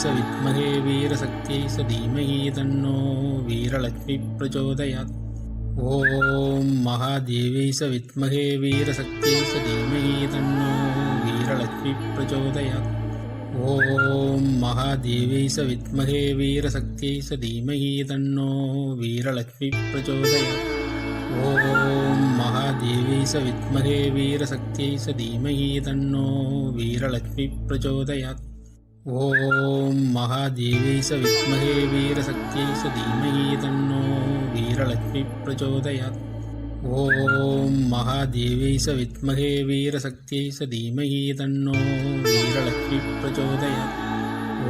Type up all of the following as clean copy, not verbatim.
स विद्महे वीरशक्त्यै च धीमहि तन्नो वीरलक्ष्मी प्रचोदयात्। ॐ महादेवी स विद्महे वीरशक्त्यै च धीमहि तन्नो वीरलक्ष्मी प्रचोदयात्। ॐ महादेवी स विद्महे वीरशक्त्यै च धीमहि तन्नो वीरलक्ष्मी प्रचोदयात्। ॐ महादेवी स विद्महे वीरशक्त्यै च धीमहि तन्नो वीरलक्ष्मी प्रचोदयात्। ॐ महादेवी स विद्महे वीरशक्त्यै च धीमहि तन्नो वीरलक्ष्मी प्रचोदयात्। ॐ महादेवी स विद्महे वीरशक्त्यै च धीमहि तन्नो वीरलक्ष्मी प्रचोदयात्।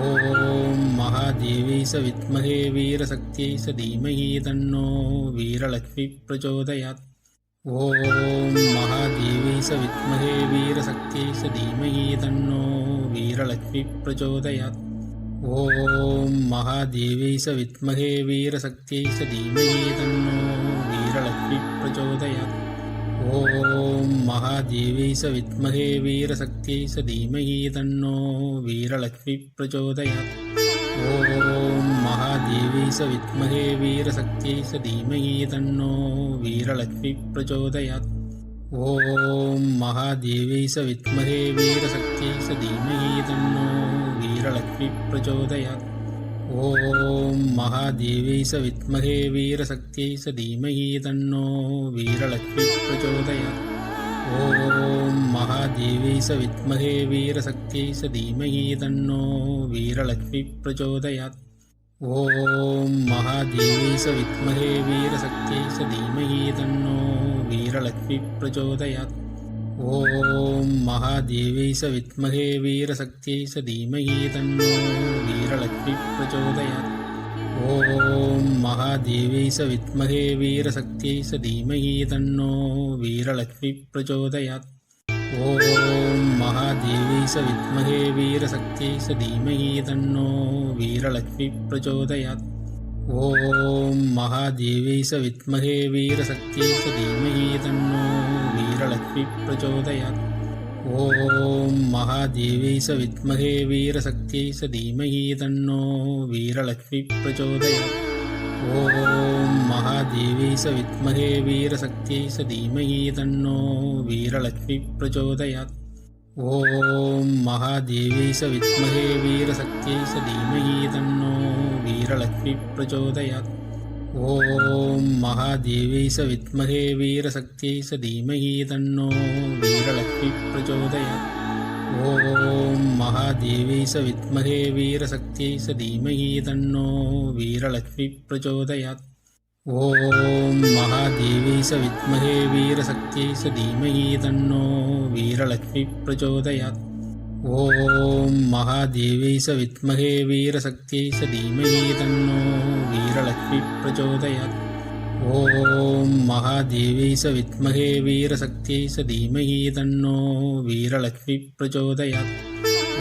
ॐ महादेवी स विद्महे वीरशक्त्यै च धीमहि तन्नो वीरलक्ष्मी प्रचोदयात्। ॐ महादेवी स विद्महे वीरशक्त्यै च धीमहि तन्नो वीरलक्ष्मी प्रचोदयात्। ॐ महादेवी स विद्महे वीरशक्त्यै च धीमहि तन्नो वीरलक्ष्मी प्रचोदयात्। ॐ महादेवी स विद्महे वीरशक्त्यै च धीमहि तन्नो वीरलक्ष्मी प्रचोदयात्। ॐ महादेवी स विद्महे वीरशक्त्यै च धीमहि तन्नो वीरलक्ष्मी प्रचोदयात्। ॐ महादेवी स विद्महे वीरशक्त्यै च धीमहि तन्नो वीरलक्ष्मी प्रचोदयात्। ॐ महादेवी स विद्महे वीरशक्त्यै च धीमहि तन्नो वीरलक्ष्मी प्रचोदयात्। ॐ महादेवी स विद्महे वीरशक्त्यै च धीमहि तन्नो वीरलक्ष्मी प्रचोदयात्। ॐ महादेवी स विद्महे वीरशक्त्यै च धीमहि तन्नो वीरलक्ष्मी प्रचोदयात्। ॐ महादेवी स विद्महे वीरशक्त्यै च धीमहि तन्नो वीरलक्ष्मी प्रचोदयात्। ॐ महादेवी स विद्महे वीरशक्त्यै च धीमहि तन्नो वीरलक्ष्मी प्रचोदयात्। ॐ महादेवी स विद्महे वीरशक्त्यै च धीमहि तन्नो वीरलक्ष्मी प्रचोदयात्। ॐ महादेवी स विद्महे वीरशक्त्यै च धीमहि तन्नो वीरलक्ष्मी प्रचोदयात्। ॐ महादेवी स विद्महे वीरशक्त्यै च धीमहि तन्नो वीरलक्ष्मी प्रचोदयात्। ॐ महादेवी स विद्महे वीरशक्त्यै च धीमहि तन्नो वीरलक्ष्मी प्रचोदयात्। ॐ महादेवी स विद्महे वीरशक्त्यै च धीमहि तन्नो वीरलक्ष्मी प्रचोदयात्। ॐ महादेवी स विद्महे वीरशक्त्यै च धीमहि तन्नो वीरलक्ष्मी प्रचोदयात्। ॐ महादेवी स विद्महे वीरशक्त्यै च धीमहि तन्नो वीरलक्ष्मी प्रचोदयात्। ॐ महादेवी स विद्महे वीरशक्त्यै च धीमहि तन्नो वीरलक्ष्मी प्रचोदयात्। ॐ महादेवी स विद्महे वीरशक्त्यै च धीमहि तन्नो वीरलक्ष्मी प्रचोदयात्। ॐ महादेवी स विद्महे वीरशक्त्यै च धीमहि तन्नो वीरलक्ष्मी प्रचोदयात्।